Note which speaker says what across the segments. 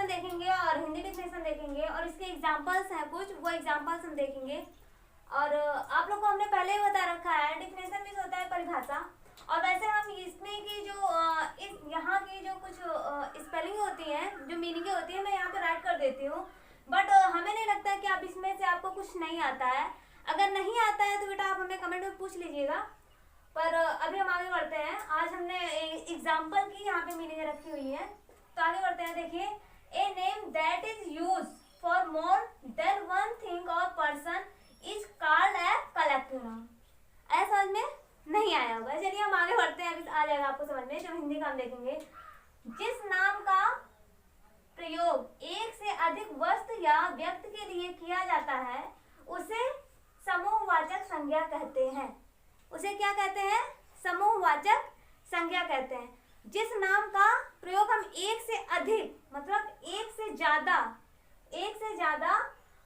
Speaker 1: डिक्शनेशन देखेंगे और हिंदी डिक्शनेशन देखेंगे और इसके एग्जांपल्स हैं कुछ, वो एग्जांपल्स हम देखेंगे। और आप लोग को हमने पहले ही बता रखा है डिक्शनेशन मीन्स होता है परिभाषा, और वैसे हम इसमें की जो इस यहाँ की जो कुछ स्पेलिंग होती है, जो मीनिंग होती है, मैं यहाँ पे राइट कर देती हूँ। बट हमें नहीं लगता कि आप इसमें से आपको कुछ नहीं आता है। अगर नहीं आता है तो बेटा आप हमें कमेंट में पूछ लीजिएगा। पर अभी हम आगे बढ़ते हैं। आज हमने एग्जाम्पल की यहाँ पे मीनिंग रखी हुई है, तो आगे बढ़ते हैं। देखिए, a name that is use for more than one thing और person is called a collective noun. ऐसा समझ में नहीं आया होगा, चलिए हम आगे बढ़ते हैं। अभी आ जाएगा आपको समझ में, जब हिंदी का हम देखेंगे। जिस नाम का प्रयोग एक से अधिक वस्तु या व्यक्ति के लिए किया जाता है उसे समूहवाचक संज्ञा कहते हैं। उसे क्या कहते हैं? समूहवाचक संज्ञा कहते हैं। जिस नाम का प्रयोग हम एक से अधिक मतलब एक से ज्यादा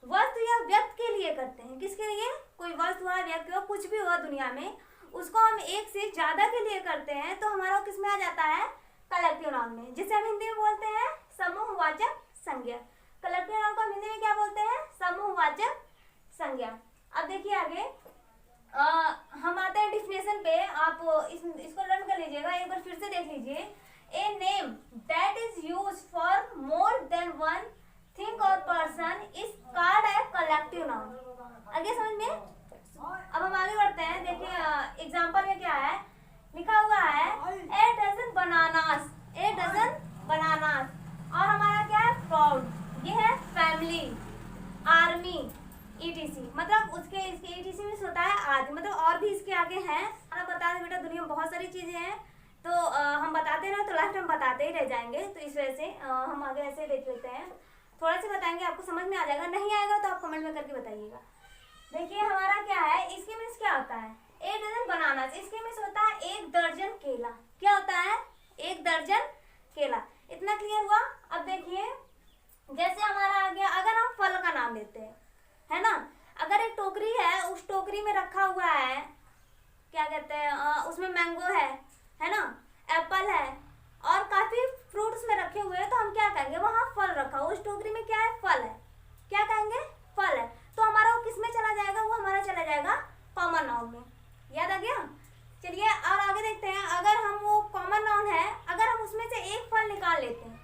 Speaker 1: वस्तु या व्यक्ति के लिए करते हैं। किसके लिए? कोई वस्तु हुआ, व्यक्ति हुआ, कुछ भी हुआ दुनिया में, उसको हम एक से ज्यादा के लिए करते हैं तो हमारा किस में आ जाता है? कलेक्टिव नाउन में, जिसे हम हिंदी में बोलते हैं समूहवाचक संज्ञा। कलेक्टिव नाउन को हम हिंदी में क्या बोलते हैं? समूहवाचक संज्ञा। अब देखिए आगे हम आते हैं डिफिनेशन पे। आप इसको लर्न कर लीजिएगा, एक बार फिर से देख लीजिए। A name that is use for more than one thing और person is called a collective noun. आगे समझ में? अब हम आगे बढ़ते हैं। देखिए एग्जांपल में क्या है लिखा हुआ है, a dozen bananas, a dozen bananas. और हमारा क्या है? प्राउड, ये है फैमिली, आर्मी, ईटीसी। मतलब उसके इसके ईटीसी में होता है आदि, मतलब और भी इसके आगे हैं। मैं बता दें बेटा, दुनिया में बहुत सारी चीजें हैं, तो हम बताते रहे तो लास्ट टाइम बताते ही रह जाएंगे, तो इस वजह से हम आगे ऐसे देख लेते हैं। थोड़ा सा बताएंगे, आपको समझ में आ जाएगा। नहीं आएगा तो आप कमेंट में करके बताइएगा। देखिए हमारा क्या है, इसके मीन्स क्या होता है? एक दर्जन बनाना, इसके मीन्स होता है एक दर्जन केला। क्या होता है? एक दर्जन केला। इतना क्लियर हुआ? अब देखिए जैसे हमारा आ गया, अगर हम फल का नाम लेते हैं, है ना, अगर एक टोकरी है, उस टोकरी में रखा हुआ है, क्या कहते हैं, उसमें मैंगो है ना, एप्पल है और काफी फ्रूट्स में रखे हुए हैं, तो हम क्या कहेंगे? वहां फल रखा हो, उस टोकरी में क्या है? फल है। क्या कहेंगे? फल है। तो हमारा वो किस में चला जाएगा? वो हमारा चला जाएगा कॉमन नाउन में। याद आ गया? चलिए और आगे देखते हैं। अगर हम वो कॉमन नाउन है, अगर हम उसमें से एक फल निकाल लेते हैं,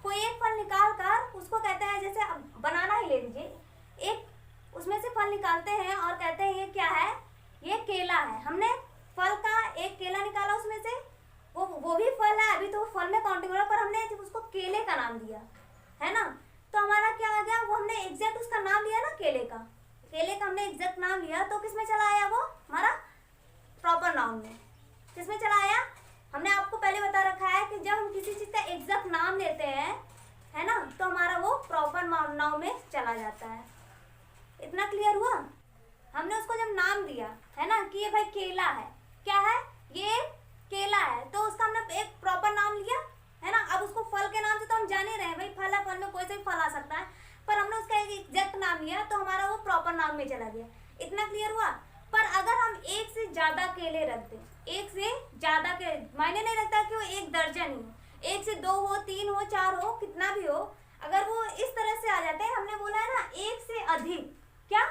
Speaker 1: कोई एक फल निकाल कर उसको कहते हैं, जैसे बनाना ही ले लीजिए, एक उसमें से फल निकालते हैं और कहते हैं ये क्या है? ये केला है। हमने फल का एक केला निकाला, उसमें से वो भी फल है, अभी तो वो फल में काउंटिंग हो रहा है, पर हमने जब उसको केले का नाम दिया, है ना, तो हमारा क्या आ गया? वो हमने एग्जैक्ट उसका नाम लिया ना, केले का हमने एग्जैक्ट नाम लिया, तो किसमें चला आया? वो हमारा प्रॉपर नाउन में। किसमें चला आया? हमने आपको पहले बता रखा है कि जब हम किसी चीज का एग्जैक्ट नाम लेते हैं, है ना, तो हमारा वो प्रॉपर नाउन में चला जाता है। इतना क्लियर हुआ? हमने उसको जब नाम दिया, है ना, कि ये भाई केला है, क्या है? ये केला है, तो उसका हमने एक प्रॉपर नाम लिया, है ना। अब उसको फल के नाम से तो हम जान ही रहे हैं, भाई फल है, फल में कोई से भी फल आ सकता है, पर हमने उसका एक एग्जैक्ट नाम लिया तो हमारा वो प्रॉपर नाम में चला गया। इतना क्लियर हुआ? पर अगर हम एक से ज्यादा केले रख दें, एक से ज्यादा के मायने नहीं रखता कि वो एक दर्जन ही, एक से दो हो, तीन हो, चार हो, कितना भी हो, अगर वो इस तरह से आ जाते हैं, हमने बोला है ना एक से अधिक, क्या?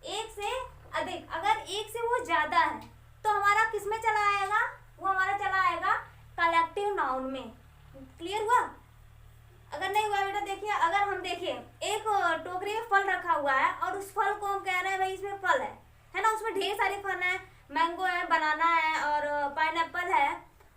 Speaker 1: एक से अधिक, अगर एक से वो ज्यादा है तो हमारा किस में चला आएगा? वो हमारा चला आएगा कलेक्टिव नाउन में। क्लियर हुआ? अगर नहीं हुआ बेटा, देखिए अगर हम देखिए एक टोकरी में फल रखा हुआ है और उस फल को हम कह रहे हैं भाई इसमें फल है ना, उसमें ढेर सारे फल हैं, मैंगो है, बनाना है और पाइनएप्पल है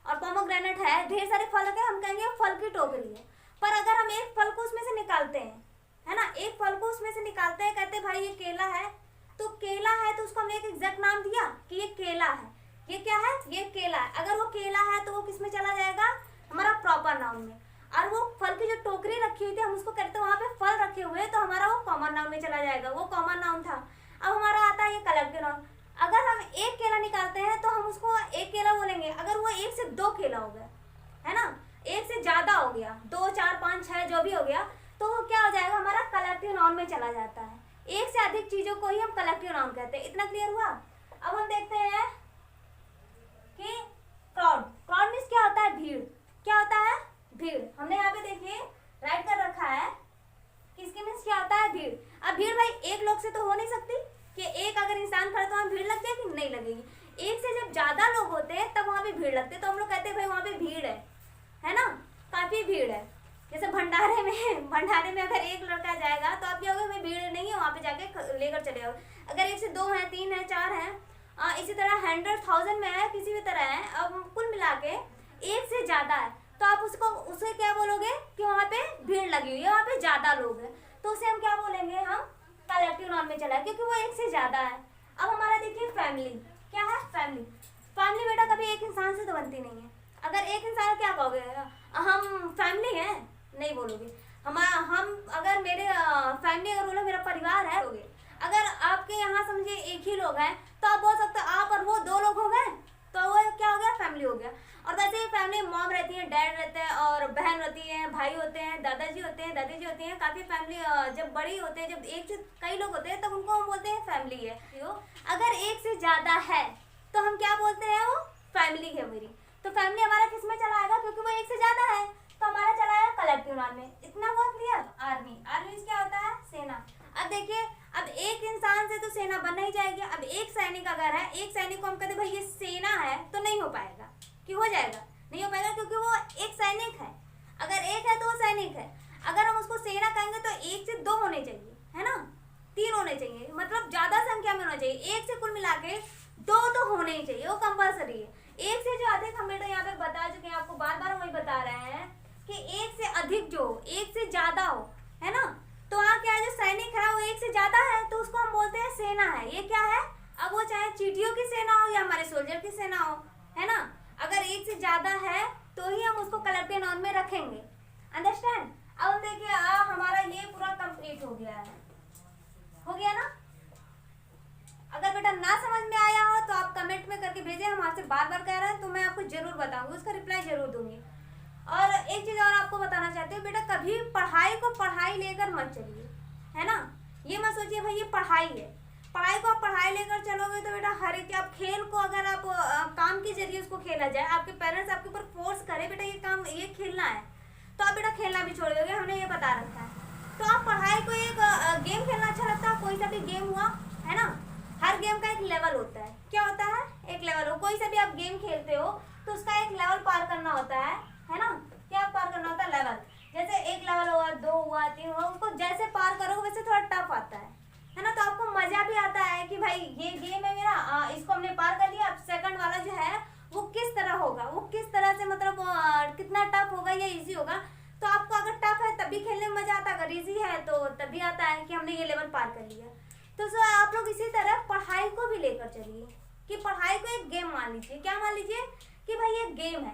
Speaker 1: और पोमोग्रेनेट है, ढेर सारे फल रखे, हम कहेंगे फल की टोकरी है। पर अगर हम एक फल को उसमें से निकालते हैं, है ना, एक फल को उसमें से निकालते हैं, कहते हैं भाई ये केला है, तो केला है तो उसको हमने एक एग्जैक्ट नाम दिया कि ये केला है, ये क्या है? ये केला है। अगर वो केला है तो वो किस में चला जाएगा? हमारा प्रॉपर नाउन में। और वो फल की जो टोकरी रखी हुई थी, हम उसको कहते हैं वहां पे फल रखे हुए, तो हमारा वो कॉमन नाउन में चला जाएगा, वो कॉमन नाउन था। अब हमारा आता है ये कलेक्टिव नाउन। अगर हम एक केला निकालते हैं तो हम उसको एक केला बोलेंगे, अगर वो एक से दो केला हो गया, है ना, एक से ज्यादा हो गया, 2, 4, 5, 6 जो भी हो गया, तो वो क्या हो जाएगा? हमारा कलेक्टिव नाउन में चला जाता है। एक से अधिक चीजों को ही हम कलेक्टिव नाउन कहते हैं। इतना क्लियर हुआ? अब हम देखते हैं कि क्राउड। क्राउड मीन्स क्या होता है? भीड़। क्या होता है? भीड़। हमने यहाँ पे देखिए राइट कर रखा है तो हो नहीं सकती कि एक अगर इंसान खड़ा तो वहाँ भीड़ लग जाएगी, नहीं लगेगी। एक से जब ज्यादा लोग होते हैं तब वहाँ पे भीड़ लगती है, तो हम लोग कहते हैं भाई वहाँ पे भीड़ है ना, काफी भीड़ है। जैसे भंडारे में अगर एक लड़का जाएगा तो आप क्या होगा, भाई भीड़ नहीं है, वहाँ पे जाके लेकर चले आओ। अगर एक से 2 है, 3 है, 4 है, इसी तरह 100,000 में है, किसी भी तरह है, अब कुल मिला के एक से ज्यादा है, तो आप उसे क्या बोलोगे कि वहाँ पे भीड़ लगी हुई है, वहाँ पे ज्यादा लोग हैं, तो उसे हम क्या बोलेंगे, हम कलेक्टिव नाउन में चला, क्योंकि वो एक से ज्यादा है। अब हमारा देखिए फैमिली, क्या है फैमिली। फैमिली बेटा कभी एक इंसान से तो बनती नहीं है। अगर एक इंसान क्या कहोगे, हम फैमिली हैं, नहीं बोलोगे। हम अगर मेरे फैमिली अगर बोलो मेरा परिवार है, अगर आपके यहाँ समझिए एक ही लोग हैं तो आप बोल सकते हो आप और वो 2 लोग हो गए, तो वो क्या हो गया, फैमिली हो गया। और वैसे ही फैमिली मॉम रहती है, डैड रहते हैं और बहन रहती है, भाई होते हैं, दादाजी होते हैं, दादी जी होती हैं, काफ़ी फैमिली जब बड़ी होते हैं, जब एक से कई लोग होते हैं तब उनको हम बोलते हैं फैमिली है। अगर एक से ज़्यादा है तो हम क्या बोलते हैं, वो फैमिली है मेरी। तो फैमिली हमारा किस में चला आएगा, क्योंकि वो एक से ज़्यादा है, तो हमारा चला आएगा कलेक्टिव नाउन में। इतना हुआ क्लियर। आर्मी, आर्मी क्या होता है, सेना। अब देखिए, अब एक इंसान से तो सेना बन नहीं जाएगी। अब एक सैनिक अगर है, एक सैनिक को हम कहते भाई ये सेना है, तो नहीं हो पाएगा। कि हो जाएगा, नहीं हो पाएगा, क्योंकि वो एक सैनिक है। अगर एक है तो वो सैनिक है। अगर हम उसको सेना कहेंगे तो 1 से 2 होने चाहिए, है ना, 3 होने चाहिए, मतलब ज्यादा संख्या में होना चाहिए। 1 से कुल मिला के 2 तो होने ही चाहिए, वो कंपल्सरी है। 1 से जो अधिक हम बेटा यहाँ पे बता चुके हैं, आपको बार बार वही बता रहे हैं कि 1 से अधिक जो 1 से ज्यादा हो, है ना, तो वहाँ क्या है, जो सैनिक है वो 1 से ज्यादा है, तो उसको हम बोलते हैं सेना है। ये क्या है, अब वो चाहे चींटियों की सेना हो या हमारे सोल्जर की सेना हो, है ना, अगर 1 से ज्यादा है तो ही हम उसको कलेक्टिव नाउन में रखेंगे। अंडरस्टैंड। अब देखिए हमारा ये पूरा कंप्लीट हो गया है, हो गया ना। अगर बेटा ना समझ में आया हो तो आप कमेंट में करके भेजें, हम आपसे बार बार कह रहे हैं तो मैं आपको जरूर बताऊंगी, उसका रिप्लाई जरूर दूंगी। और एक चीज और आपको बताना चाहती हूँ बेटा, कभी पढ़ाई को पढ़ाई लेकर मत चलिए, है ना। ये मत सोचिए भाई ये पढ़ाई है, पढ़ाई को आप पढ़ाई लेकर चलोगे तो बेटा हर एक, आप खेल को अगर आप काम के जरिए उसको खेला जाए, आपके पेरेंट्स आपके ऊपर फोर्स करे बेटा ये काम ये खेलना है, तो आप बेटा खेलना भी छोड़ दोगे, हमने ये बता रखा है। तो आप पढ़ाई को एक गेम खेलना अच्छा लगता है, कोई सा भी गेम हुआ, है ना, हर गेम का एक लेवल होता है। क्या होता है, एक लेवल हो। कोई सा भी आप गेम खेलते हो तो उसका एक लेवल पार करना होता है ना। क्या पार करना होता है, लेवल। जैसे 1 लेवल हुआ, 2 हुआ, 3 हुआ, उसको जैसे पार करोगे वैसे थोड़ा टफ आता है ना। तो आपको मजा भी आता है कि भाई ये गेम है मेरा, इसको हमने पार कर लिया, अब सेकंड वाला जो है वो किस तरह होगा, वो किस तरह से मतलब कितना टफ होगा या इजी होगा। तो आपको अगर टफ है तब भी खेलने में मजा आता है, अगर इजी है तो तब भी आता है कि हमने ये लेवल पार कर लिया। तो सर आप लोग इसी तरह पढ़ाई को भी लेकर चलिए कि पढ़ाई को एक गेम मान लीजिए। क्या मान लीजिए कि भाई ये गेम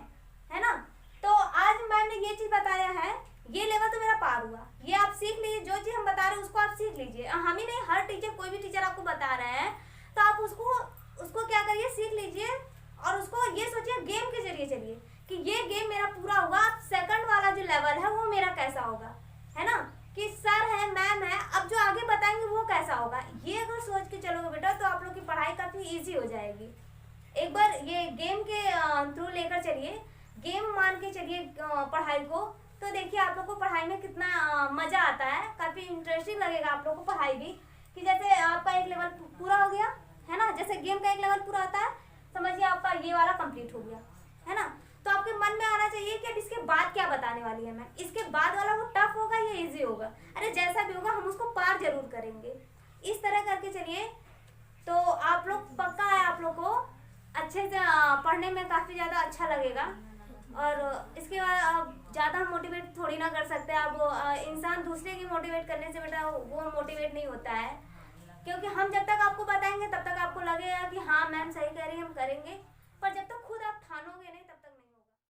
Speaker 1: है ना। तो आज मैंने ये चीज बताया है, ये लेवल तो मेरा पार हुआ, ये आप सीख लीजिए, जो चीज हम बता रहे हैं उसको आप सीख लीजिए। हम ही नहीं, हर टीचर, कोई भी टीचर आपको बता रहे हैं तो आप उसको क्या करिए, सीख लीजिए और उसको ये सोचिए गेम के जरिए चलिए कि ये गेम मेरा पूरा हुआ, अब सेकंड वाला जो लेवल है वो मेरा कैसा होगा, है ना, कि सर है, मैम है, अब जो आगे बताएंगे वो कैसा होगा। ये अगर सोच के चलोगे बेटा तो आप लोग की पढ़ाई काफी ईजी हो जाएगी। एक बार ये गेम के थ्रू लेकर चलिए, गेम मान के चलिए पढ़ाई को, तो देखिए आप लोग को पढ़ाई में कितना मजा आता है, काफी इंटरेस्टिंग लगेगा आप लोग को पढ़ाई भी। कि जैसे आपका एक लेवल पूरा हो गया, है ना, जैसे गेम का एक लेवल पूरा होता है, समझिए आपका ये वाला कंप्लीट हो गया, है ना। तो आपके मन में आना चाहिए कि अब इसके बाद क्या बताने वाली है मैं, इसके बाद वाला वो टफ होगा या इजी होगा, अरे जैसा भी होगा हम उसको पार जरूर करेंगे। इस तरह करके चलिए तो आप लोग पक्का है, आप लोग को अच्छे से पढ़ने में काफ़ी ज़्यादा अच्छा लगेगा। और इसके बाद आप ज़्यादा मोटिवेट थोड़ी ना कर सकते, आप इंसान दूसरे की मोटिवेट करने से बेटा वो मोटिवेट नहीं होता है, क्योंकि हम जब तक आपको बताएंगे तब तक आपको लगेगा कि हाँ मैम सही कह रही है, हम करेंगे, पर जब तक खुद आप ठानोगे नहीं